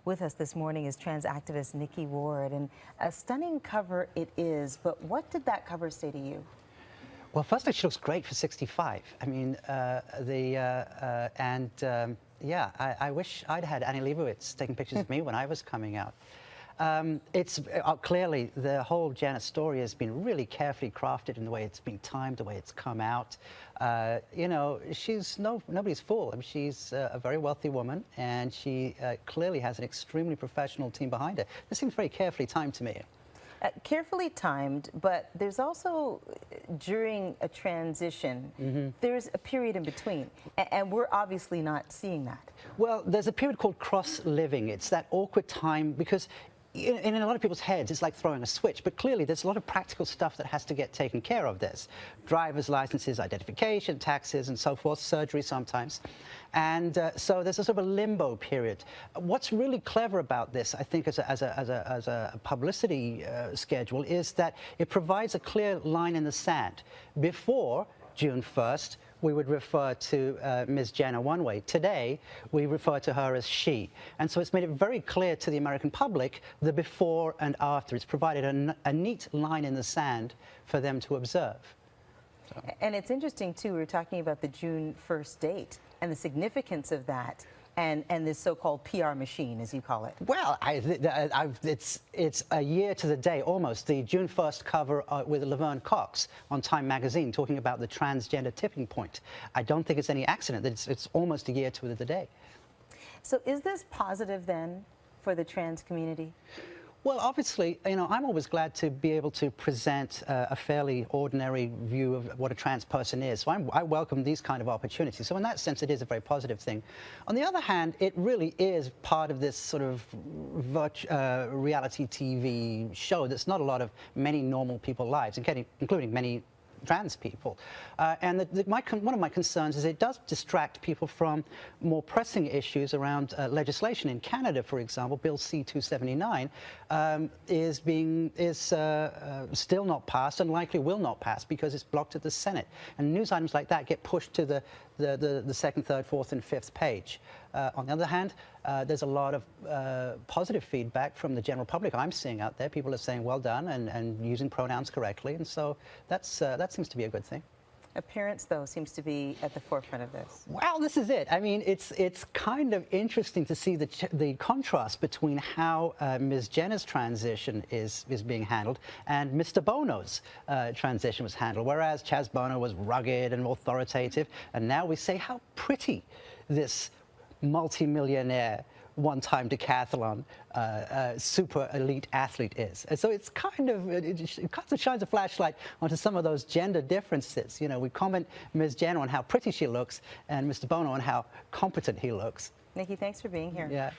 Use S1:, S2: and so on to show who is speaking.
S1: With us this morning is trans activist Nikki Ward, and a stunning cover it is, but what did that cover say to you?
S2: Well, firstly, she looks great for 65. I mean, yeah, I wish I'd had Annie Leibovitz taking pictures of me when I was coming out. It's clearly the whole Janet story has been really carefully crafted in the way it's been timed, the way it's come out. You know, she's nobody's fool. I mean, she's a very wealthy woman, and she clearly has an extremely professional team behind her. This seems very carefully timed to me.
S1: Carefully timed, but there's also, during a transition, there's a period in between, and we're obviously not seeing that.
S2: Well, there's a period called cross-living. It's that awkward time because in a lot of people's heads, it's like throwing a switch, but clearly there's a lot of practical stuff that has to get taken care of this. Driver's licenses, identification, taxes, and so forth, surgery sometimes. And so there's a sort of a limbo period. What's really clever about this, I think, as a publicity schedule, is that it provides a clear line in the sand. Before June 1st, we would refer to Ms. Jenner one way. Today, we refer to her as she. And so it's made it very clear to the American public the before and after. It's provided a neat line in the sand for them to observe. So.
S1: And it's interesting, too, we were talking about the June 1st date and the significance of that. And this so-called PR machine, as you call it.
S2: Well, it's a year to the day, almost. The June 1st cover with Laverne Cox on Time magazine talking about the transgender tipping point. I don't think it's any accident that it's almost a year to the day.
S1: So is this positive, then, for the trans community?
S2: Well, obviously, you know, I'm always glad to be able to present a fairly ordinary view of what a trans person is. So I welcome these kind of opportunities. So in that sense, it is a very positive thing. On the other hand, it really is part of this sort of reality TV show that's not a lot of many normal people's lives, including many trans people. And one of my concerns is it does distract people from more pressing issues around legislation. In Canada, for example, Bill C-279 is still not passed and likely will not pass because it's blocked at the Senate. And news items like that get pushed to the second, third, fourth, and fifth page. On the other hand, there's a lot of positive feedback from the general public I'm seeing out there. People are saying well done and using pronouns correctly, and so that seems to be a good thing.
S1: Appearance, though, seems to be at the forefront of this.
S2: Well, this is it. I mean, it's kind of interesting to see the contrast between how Ms. Jenner's transition is being handled and Mr. Bono's transition was handled. Whereas Chaz Bono was rugged and authoritative, and now we say how pretty this multi-millionaire, one-time decathlon, super elite athlete is. And so it's kind of, it shines a flashlight onto some of those gender differences. You know, we comment Ms. Jenner on how pretty she looks and Mr. Bono on how competent he looks.
S1: Nikki, thanks for being here.
S2: Yeah.